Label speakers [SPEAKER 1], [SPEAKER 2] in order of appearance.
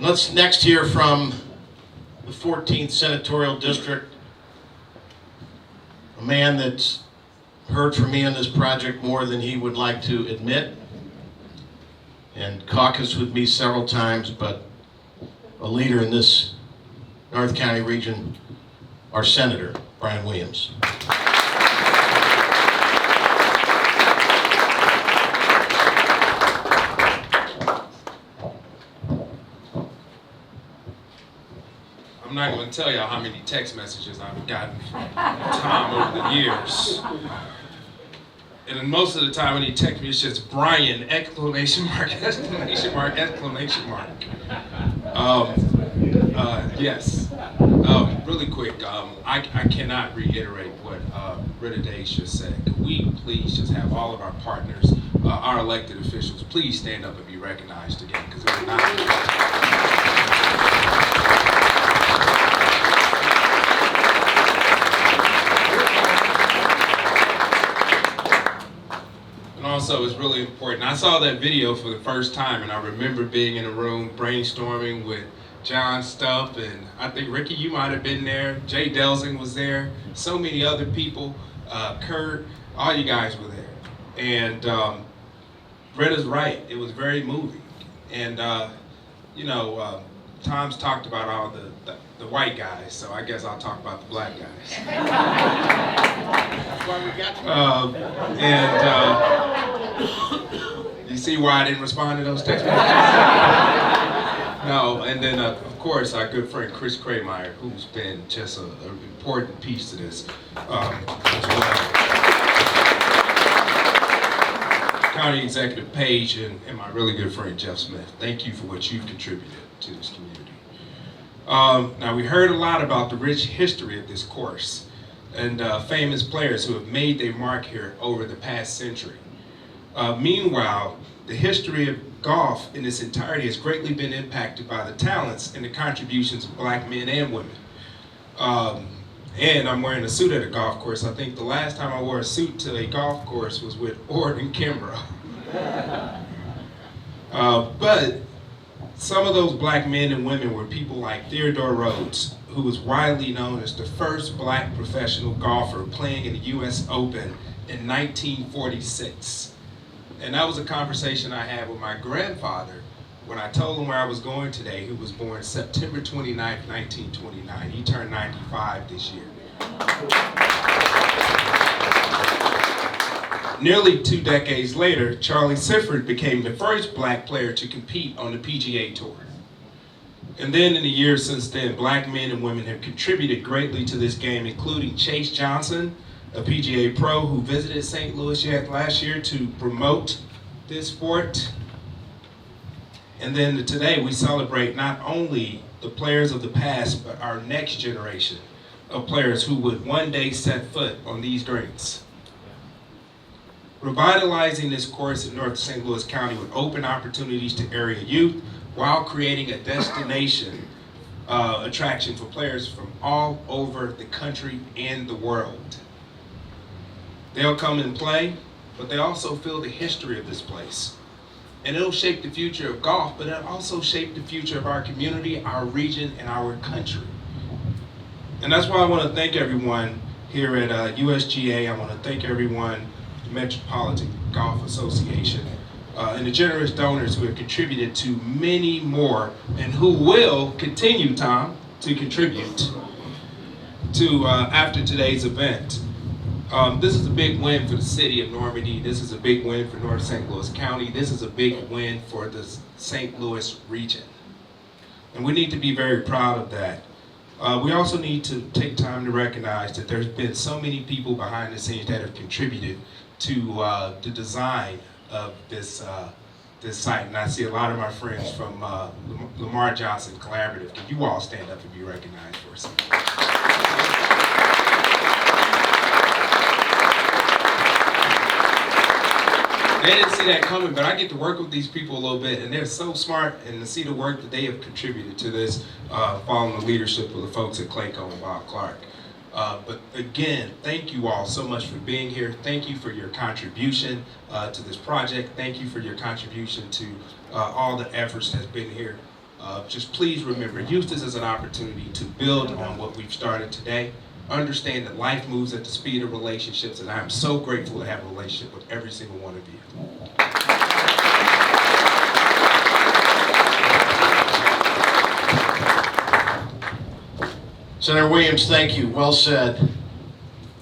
[SPEAKER 1] And let's next hear from the 14th Senatorial District, a man that's heard from me on this project more than he would like to admit, and caucused with me several times, but a leader in this North County region, our Senator, Brian Williams.
[SPEAKER 2] I'm not going to tell y'all how many text messages I've gotten from Tom over the years. And most of the time when he texts me, it's just Brian, exclamation mark, exclamation mark, exclamation mark. Yes. Really quick, I cannot reiterate what Rita Day just said. Could we please just have all of our partners, our elected officials, please stand up and be recognized again, because we're not. Also, it's really important. I saw that video for the first time, and I remember being in a room brainstorming with John Stupp, and I think Ricky, you might have been there. Jay Delsing was there. So many other people. Kurt, all you guys were there. And Britta's right. It was very moving. And Tom's talked about all the white guys, so I guess I'll talk about the black guys.
[SPEAKER 1] That's why we got you.
[SPEAKER 2] You see why I didn't respond to those text messages? No, and then of course our good friend Chris Craymeyer, who's been just an important piece to this as well. County Executive Page and my really good friend Jeff Smith. Thank you for what you've contributed to this community. Now we heard a lot about the rich history of this course and famous players who have made their mark here over the past century. Meanwhile, the history of golf in its entirety has greatly been impacted by the talents and the contributions of black men and women. And I'm wearing a suit at a golf course. I think the last time I wore a suit to a golf course was with Ord and Kimbrough. But some of those black men and women were people like Theodore Rhodes, who was widely known as the first black professional golfer playing in the US Open in 1946. And that was a conversation I had with my grandfather when I told him where I was going today, who was born September 29th, 1929. He turned 95 this year. Nearly 2 decades later, Charlie Sifford became the first black player to compete on the PGA Tour. And then in the years since then, black men and women have contributed greatly to this game, including Chase Johnson, a PGA pro who visited St. Louis last year to promote this sport. And then today we celebrate not only the players of the past, but our next generation of players who would one day set foot on these greens. Revitalizing this course in North St. Louis County would open opportunities to area youth while creating a destination attraction for players from all over the country and the world. They'll come and play, but they also feel the history of this place. And it'll shape the future of golf, but it'll also shape the future of our community, our region, and our country. And that's why I want to thank everyone here at USGA. I want to thank everyone, the Metropolitan Golf Association, and the generous donors who have contributed to many more, and who will continue, Tom, to contribute to after today's event. This is a big win for the city of Normandy. This is a big win for North St. Louis County. This is a big win for the St. Louis region. And we need to be very proud of that. We also need to take time to recognize that there's been so many people behind the scenes that have contributed to the design of this site. And I see a lot of my friends from Lamar Johnson Collaborative. Can you all stand up and be recognized for a second? They didn't see that coming, but I get to work with these people a little bit, and they're so smart, and to see the work that they have contributed to this, following the leadership of the folks at Clayco and Bob Clark. But again, thank you all so much for being here. Thank you for your contribution to this project. Thank you for your contribution to all the efforts that's been here Just please remember, use this as an opportunity to build on what we've started today. Understand that life moves at the speed of relationships, and I am so grateful to have a relationship with every single one of you.
[SPEAKER 1] Senator Williams, thank you. Well said.